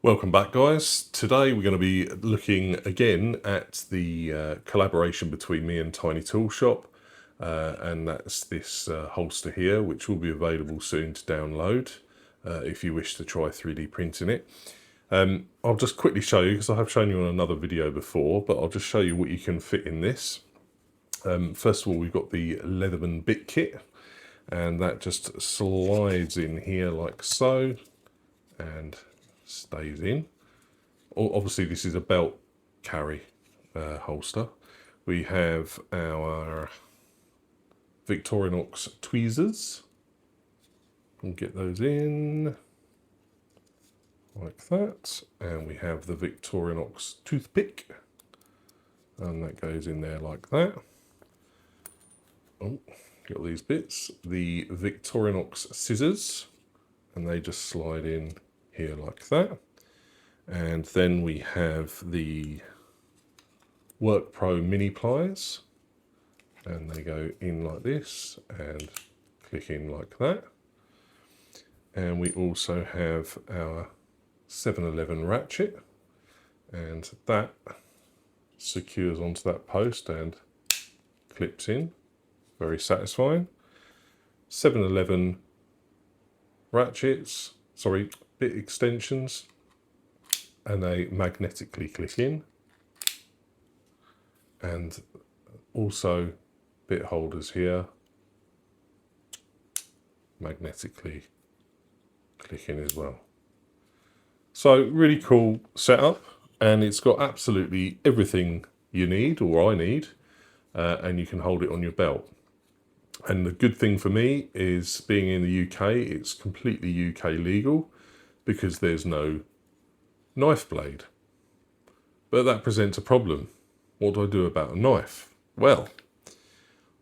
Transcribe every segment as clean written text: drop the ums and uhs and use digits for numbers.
Welcome back, guys. Today we're going to be looking again at the collaboration between me and TinyToolShop, and that's this holster here, which will be available soon to download if you wish to try 3D printing it. I'll just quickly show you, because I have shown you on another video before, but I'll just show you what you can fit in this. First of all, we've got the Leatherman bit kit, and that just slides in here like so, and stays in. Obviously this is a belt carry holster. We have our Victorinox tweezers, and get those in like that, and we have the Victorinox toothpick, and that goes in there like that. Oh, got these bits. The Victorinox scissors, and they just slide in here like that. And then we have the WorkPro mini pliers, and they go in like this and click in like that. And we also have our 7-Eleven ratchet, and that secures onto that post and clips in. Very satisfying. 7-Eleven ratchets, bit extensions, and they magnetically click in, and also bit holders here magnetically click in as well. So really cool setup, and it's got absolutely everything you need, or I need, and you can hold it on your belt. And the good thing for me is, being in the UK, it's completely UK legal, because there's no knife blade. But that presents a problem. What do I do about a knife? Well,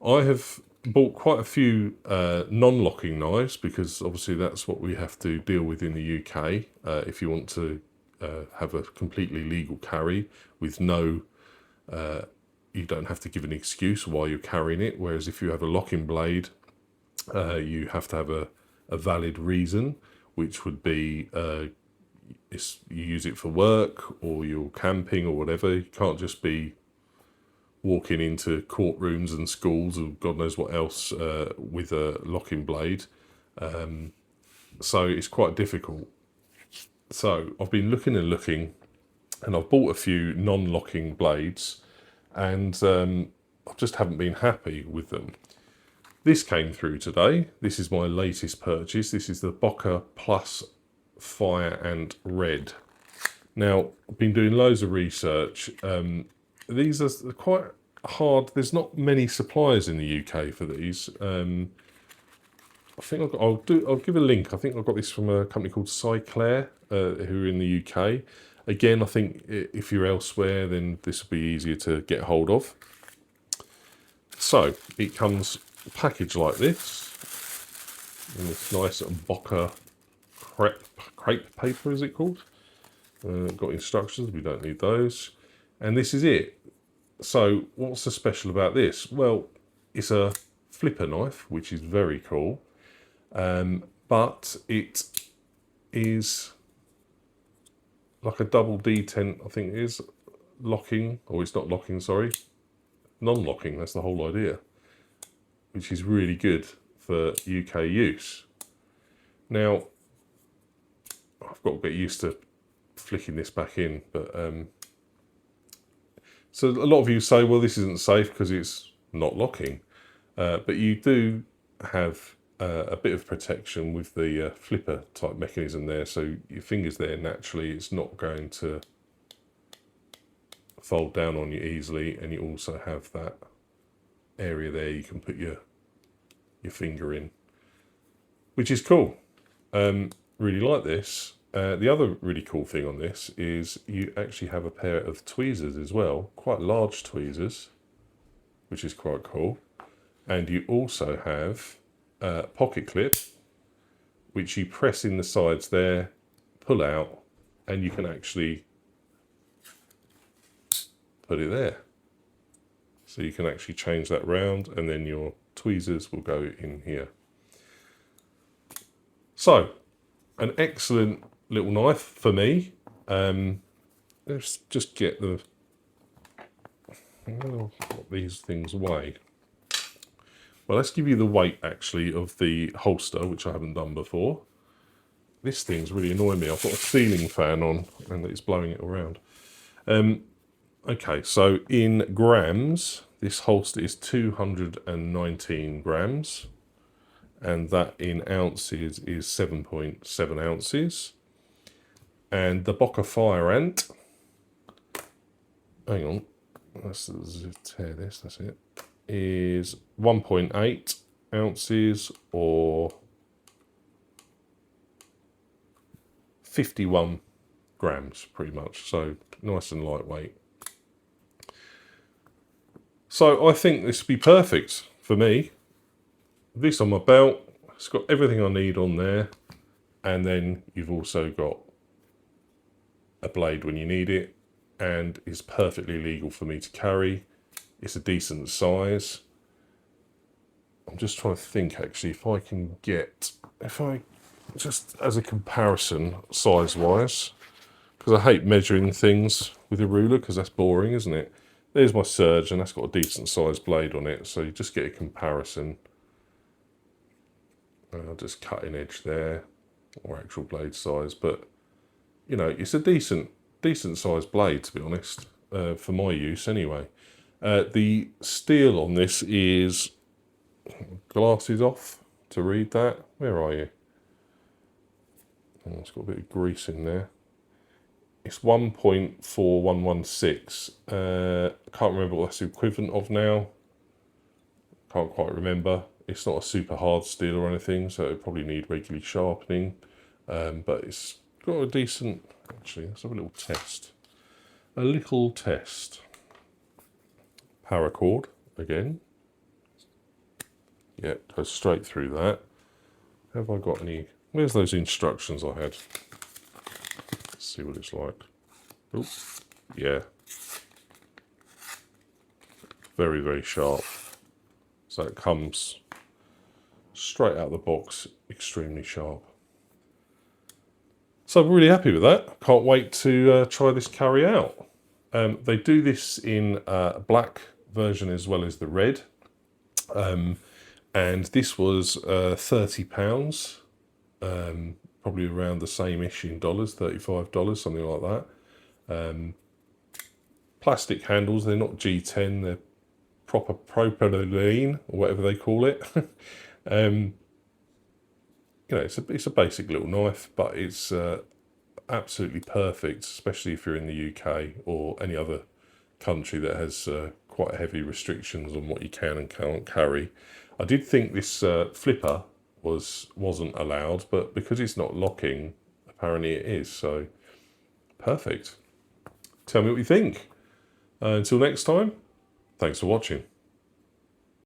I have bought quite a few non-locking knives, because obviously that's what we have to deal with in the UK if you want to have a completely legal carry with no, you don't have to give an excuse why you're carrying it, whereas if you have a locking blade, you have to have a valid reason, which would be you use it for work, or you're camping or whatever. You can't just be walking into courtrooms and schools or God knows what else with a locking blade. So it's quite difficult. So I've been looking and looking, and I've bought a few non-locking blades, and I just haven't been happy with them. This came through today. This is my latest purchase. This is the Boker Fire Ant Red. Now, I've been doing loads of research. These are quite hard. There's not many suppliers in the UK for these. I think I'll give a link. I think I got this from a company called Claire, who are in the UK. Again, I think if you're elsewhere, then this will be easier to get hold of. So it comes packaged like this, in this nice Boker crepe paper, is it called? Got instructions, we don't need those. And this is it. So what's so special about this? Well, it's a flipper knife, which is very cool. But it is like a double detent, I think it is, locking, or it's not locking, sorry. Non-locking, that's the whole idea. Which is really good for UK use. Now, I've got to get used to flicking this back in, but so a lot of you say, well, this isn't safe because it's not locking, but you do have a bit of protection with the flipper type mechanism there, so your fingers there, naturally it's not going to fold down on you easily, and you also have that area there you can put your finger in, which is cool. Really like this. The other really cool thing on this is you actually have a pair of tweezers as well, quite large tweezers, which is quite cool. And you also have a pocket clip, which you press in the sides there, pull out, and you can actually put it there. So you can actually change that round, and then your tweezers will go in here. So, an excellent little knife for me. Let's just get the what these things weigh. Well, let's give you the weight actually of the holster, which I haven't done before. This thing's really annoying me. I've got a ceiling fan on and it's blowing it around. Okay, so in grams, this holster is 219 grams, and that in ounces is 7.7 ounces. And the Boker Fire Ant, hang on, let's tear this, that's it, is 1.8 ounces or 51 grams pretty much, so nice and lightweight. So I think this would be perfect for me. This on my belt, it's got everything I need on there, and then you've also got a blade when you need it, and it's perfectly legal for me to carry. It's a decent size. I'm just trying to think actually if I can get, if I just as a comparison size wise, because I hate measuring things with a ruler because that's boring, isn't it? There's my Surge, and that's got a decent sized blade on it, so you just get a comparison. I'll just cutting edge there, or actual blade size, but you know, it's a decent sized blade, to be honest, for my use anyway. The steel on this is, glasses off to read that. Where are you? Oh, it's got a bit of grease in there. It's 1.4116. I can't remember what that's the equivalent of now. Can't quite remember. It's not a super hard steel or anything, so it probably need regularly sharpening. But it's got a decent. Actually, let's have a little test. A little test. Paracord again. Yeah, goes straight through that. Have I got any? Where's those instructions I had? Let's see what it's like. Oh, yeah. Very, very sharp. So it comes straight out of the box, extremely sharp. So I'm really happy with that. Can't wait to try this carry out. They do this in a black version as well as the red. And this was £30. Probably around the same-ish in dollars, $35, something like that. Plastic handles, they're not G10, they're proper propylene, or whatever they call it. You know, it's a basic little knife, but it's absolutely perfect, especially if you're in the UK or any other country that has quite heavy restrictions on what you can and can't carry. I did think this flipper wasn't allowed, but because it's not locking, apparently it is, so perfect. Tell me what you think. Until next time, thanks for watching.